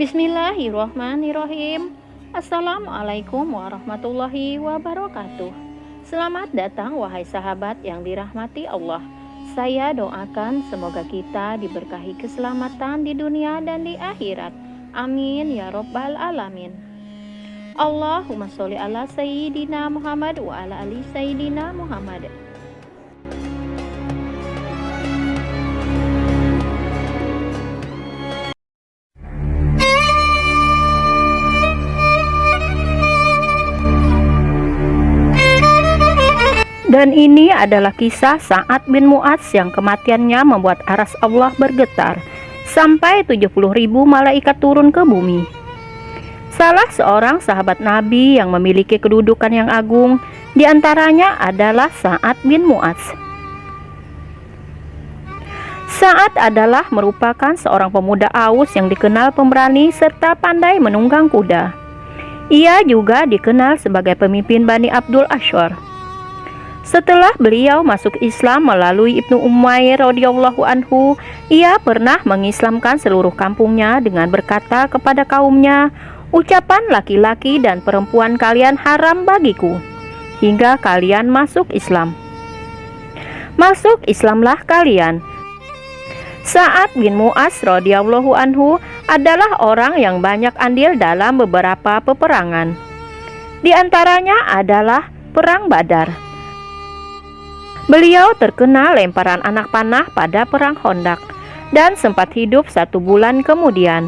Bismillahirrahmanirrahim. Assalamualaikum warahmatullahi wabarakatuh. Selamat datang wahai sahabat yang dirahmati Allah. Saya doakan semoga kita diberkahi keselamatan di dunia dan di akhirat. Amin ya robbal alamin. Allahumma sholli ala sayyidina Muhammad wa ala ali sayyidina Muhammad. Dan ini adalah kisah Sa'ad bin Mu'adz yang kematiannya membuat aras Allah bergetar sampai 70.000 malaikat turun ke bumi. Salah seorang sahabat Nabi yang memiliki kedudukan yang agung di antaranya adalah Sa'ad bin Mu'adz. Sa'ad adalah merupakan seorang pemuda Aus yang dikenal pemberani serta pandai menunggang kuda. Ia juga dikenal sebagai pemimpin Bani Abdul Ashhar. Setelah beliau masuk Islam melalui Ibnu Umair radhiyallahu anhu, ia pernah mengislamkan seluruh kampungnya dengan berkata kepada kaumnya, "Ucapan laki-laki dan perempuan kalian haram bagiku, hingga kalian masuk Islam. Masuk Islamlah kalian." Sa'ad bin Mu'adz radhiyallahu anhu adalah orang yang banyak andil dalam beberapa peperangan. Di antaranya adalah Perang Badar. Beliau terkena lemparan anak panah pada perang Khandaq dan sempat hidup 1 bulan kemudian.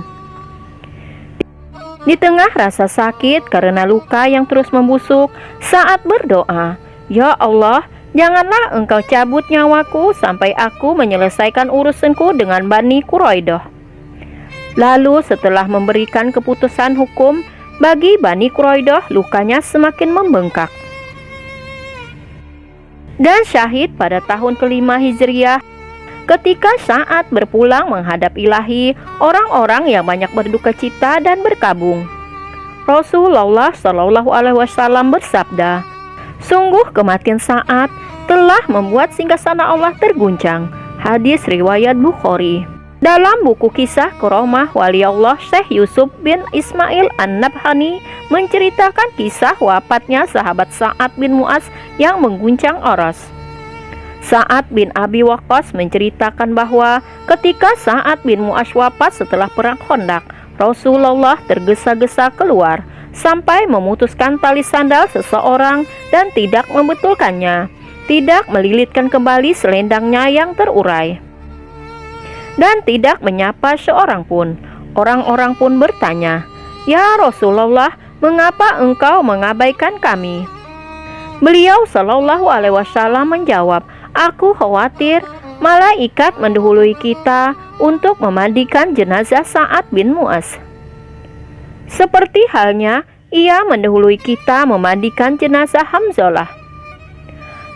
Di tengah rasa sakit karena luka yang terus membusuk, Sa'ad berdoa, "Ya Allah, janganlah Engkau cabut nyawaku sampai aku menyelesaikan urusanku dengan Bani Quraidah." Lalu setelah memberikan keputusan hukum bagi Bani Quraidah, lukanya semakin membengkak dan syahid pada tahun ke-5 Hijriah. Ketika Sa'ad berpulang menghadap Ilahi, orang-orang yang banyak berduka cita dan berkabung. Rasulullah Shallallahu Alaihi Wasallam bersabda, "Sungguh kematian Sa'ad telah membuat singgasana Allah terguncang." Hadis riwayat Bukhari. Dalam buku kisah Karamah Wali Allah, Syekh Yusuf bin Ismail An-Nabhani menceritakan kisah wafatnya sahabat Sa'ad bin Mu'adz yang mengguncang aras. Sa'ad bin Abi Waqqas menceritakan bahwa ketika Sa'ad bin Mu'adz wafat setelah perang Khandaq, Rasulullah tergesa-gesa keluar sampai memutuskan tali sandal seseorang dan tidak membetulkannya, tidak melilitkan kembali selendangnya yang terurai, dan tidak menyapa seorang pun. Orang-orang pun bertanya, "Ya Rasulullah, mengapa engkau mengabaikan kami?" Beliau Shallallahu Alaihi Wasallam menjawab, "Aku khawatir malaikat mendahului kita untuk memandikan jenazah Sa'ad bin Mu'adz, seperti halnya ia mendahului kita memandikan jenazah Hamzalah."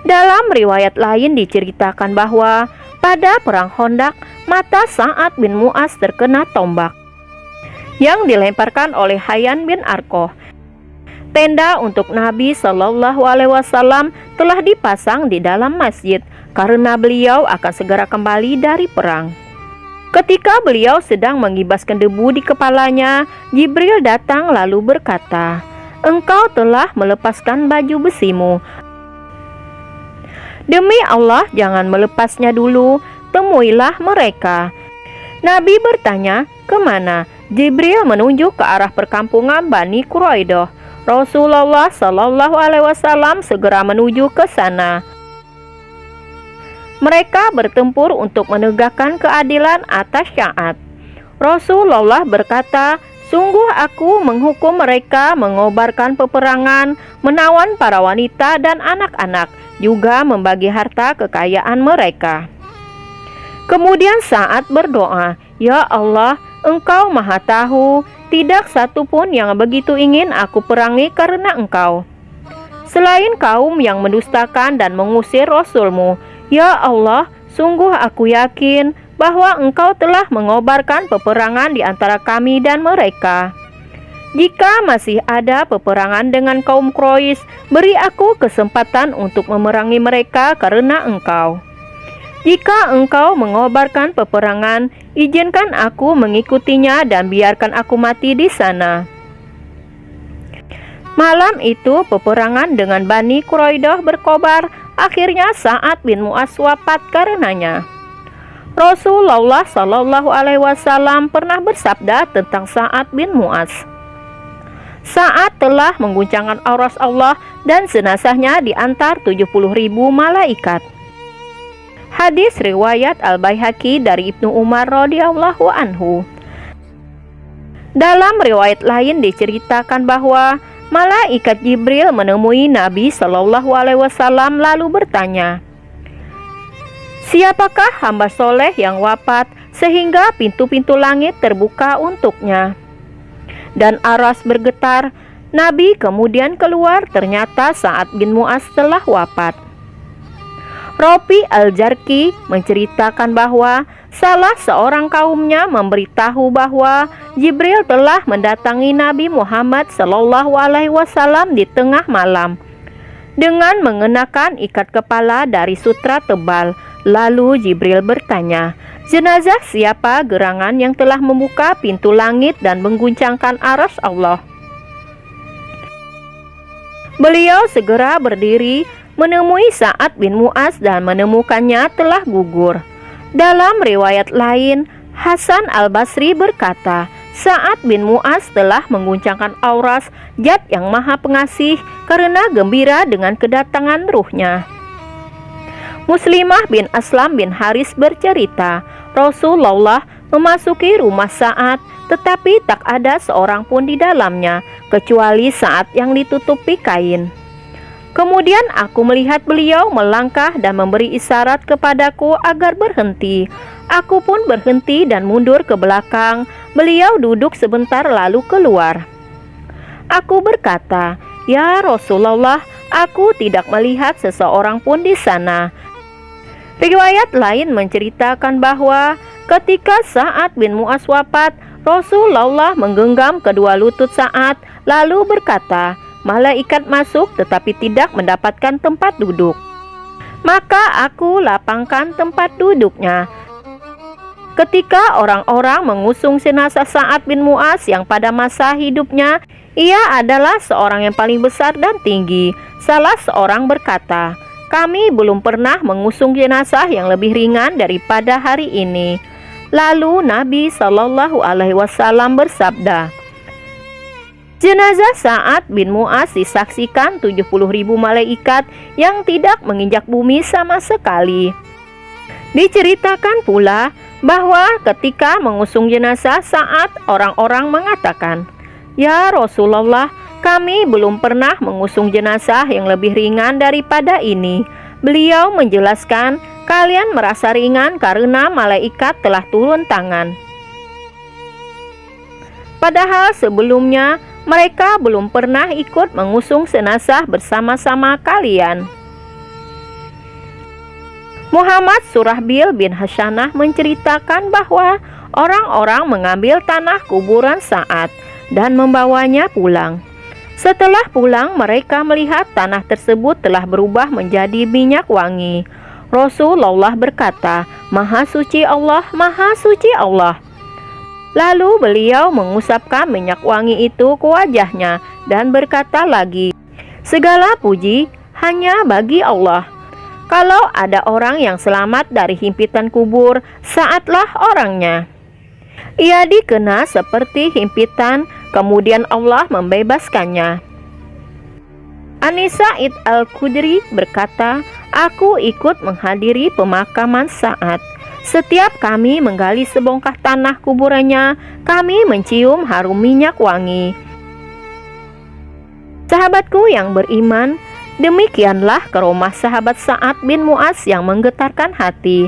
Dalam riwayat lain diceritakan bahwa pada perang Khandaq, mata Sa'ad bin Mu'adz terkena tombak yang dilemparkan oleh Hayyan bin Arqah. Tenda untuk Nabi Shallallahu Alaihi Wasallam telah dipasang di dalam masjid karena beliau akan segera kembali dari perang. Ketika beliau sedang mengibaskan debu di kepalanya, Jibril datang lalu berkata, "Engkau telah melepaskan baju besimu. Demi Allah, jangan melepasnya dulu, temuilah mereka." Nabi bertanya, "Kemana?" Jibril menunjuk ke arah perkampungan Bani Quraidah. Rasulullah Shallallahu Alaihi Wasallam segera menuju ke sana. Mereka bertempur untuk menegakkan keadilan atas Sa'ad. Rasulullah berkata, "Sungguh aku menghukum mereka mengobarkan peperangan, menawan para wanita dan anak-anak, juga membagi harta kekayaan mereka." Kemudian Sa'ad berdoa, "Ya Allah, Engkau Maha Tahu, tidak satu pun yang begitu ingin aku perangi karena Engkau, selain kaum yang mendustakan dan mengusir Rasul-Mu. Ya Allah, sungguh aku yakin bahwa Engkau telah mengobarkan peperangan di antara kami dan mereka. Jika masih ada peperangan dengan kaum Quraisy, beri aku kesempatan untuk memerangi mereka karena Engkau." Jika engkau mengobarkan peperangan, izinkan aku mengikutinya dan biarkan aku mati di sana." Malam itu peperangan dengan Bani Quraidah berkobar. Akhirnya Sa'ad bin Mu'adz wafat karenanya. Rasulullah Shallallahu Alaihi Wasallam pernah bersabda tentang Sa'ad bin Mu'adz, "Sa'ad telah mengguncangkan auras Allah dan jenazahnya diantar 70.000 malaikat." Hadis riwayat Al-Baihaqi dari Ibnu Umar radhiyallahu anhu. Dalam riwayat lain diceritakan bahwa malaikat Jibril menemui Nabi Shallallahu Alaihi Wasallam lalu bertanya, "Siapakah hamba soleh yang wafat sehingga pintu-pintu langit terbuka untuknya?" Dan aras bergetar. Nabi kemudian keluar, ternyata Sa'ad bin Mu'adz telah wafat. Rafi Al-Jarqi menceritakan bahwa salah seorang kaumnya memberitahu bahwa Jibril telah mendatangi Nabi Muhammad Shallallahu Alaihi Wasallam di tengah malam dengan mengenakan ikat kepala dari sutra tebal. Lalu Jibril bertanya, "Jenazah siapa gerangan yang telah membuka pintu langit dan mengguncangkan arsy Allah?" Beliau segera berdiri menemui Sa'ad bin Mu'adz dan menemukannya telah gugur. Dalam riwayat lain, Hasan Al-Basri berkata, Sa'ad bin Mu'adz telah mengguncangkan auras Zat yang Maha Pengasih karena gembira dengan kedatangan ruhnya. Muslimah bin Aslam bin Haris bercerita, Rasulullah memasuki rumah Sa'ad, tetapi tak ada seorang pun di dalamnya, kecuali Sa'ad yang ditutupi kain. Kemudian aku melihat beliau melangkah dan memberi isyarat kepadaku agar berhenti. Aku pun berhenti dan mundur ke belakang. Beliau duduk sebentar lalu keluar. Aku berkata, "Ya Rasulullah, aku tidak melihat seseorang pun di sana." Riwayat lain menceritakan bahwa ketika Sa'ad bin Mu'adz wafat, Rasulullah menggenggam kedua lutut Sa'ad lalu berkata, "Malaikat masuk tetapi tidak mendapatkan tempat duduk. Maka aku lapangkan tempat duduknya." Ketika orang-orang mengusung jenazah Sa'ad bin Mu'adz yang pada masa hidupnya ia adalah seorang yang paling besar dan tinggi, salah seorang berkata, "Kami belum pernah mengusung jenazah yang lebih ringan daripada hari ini." Lalu Nabi Shallallahu Alaihi Wasallam bersabda, "Jenazah Sa'ad bin Mu'adz disaksikan 70.000 malaikat yang tidak menginjak bumi sama sekali." Diceritakan pula bahwa ketika mengusung jenazah Sa'ad, orang-orang mengatakan, "Ya Rasulullah, kami belum pernah mengusung jenazah yang lebih ringan daripada ini." Beliau menjelaskan, "Kalian merasa ringan karena malaikat telah turun tangan. Padahal sebelumnya mereka belum pernah ikut mengusung jenazah bersama-sama kalian." Muhammad Surahbil bin Hasanah menceritakan bahwa orang-orang mengambil tanah kuburan Sa'ad dan membawanya pulang. Setelah pulang, mereka melihat tanah tersebut telah berubah menjadi minyak wangi. Rasulullah berkata, "Maha suci Allah, Maha suci Allah." Lalu beliau mengusapkan minyak wangi itu ke wajahnya dan berkata lagi, "Segala puji hanya bagi Allah. Kalau ada orang yang selamat dari himpitan kubur, Sa'adlah orangnya. Ia dikena seperti himpitan, kemudian Allah membebaskannya." Anis Sa'id Al-Khudri berkata, "Aku ikut menghadiri pemakaman Sa'ad. Setiap kami menggali sebongkah tanah kuburannya, kami mencium harum minyak wangi. Sahabatku yang beriman, demikianlah karomah sahabat Sa'ad bin Mu'adz yang menggetarkan hati.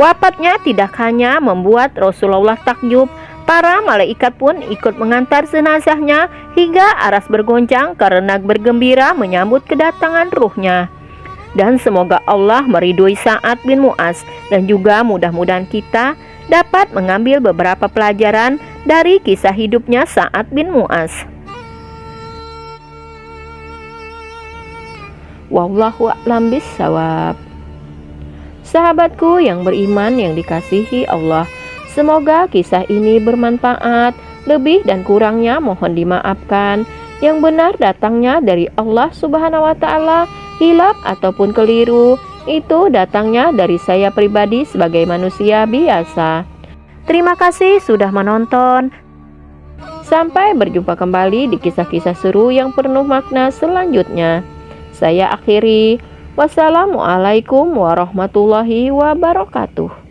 Wafatnya tidak hanya membuat Rasulullah takjub, para malaikat pun ikut mengantar jenazahnya hingga aras bergoncang karena bergembira menyambut kedatangan ruhnya. Dan semoga Allah meridhoi Sa'ad bin Mu'adz, dan juga mudah-mudahan kita dapat mengambil beberapa pelajaran dari kisah hidupnya Sa'ad bin Mu'adz. Wallahu a'lam bishawab. Sahabatku yang beriman yang dikasihi Allah, semoga kisah ini bermanfaat. Lebih dan kurangnya mohon dimaafkan. Yang benar datangnya dari Allah Subhanahu wa Ta'ala, hilaf ataupun keliru itu datangnya dari saya pribadi sebagai manusia biasa. Terima kasih sudah menonton. Sampai berjumpa kembali di kisah-kisah seru yang penuh makna selanjutnya. Saya akhiri. Wassalamualaikum warahmatullahi wabarakatuh.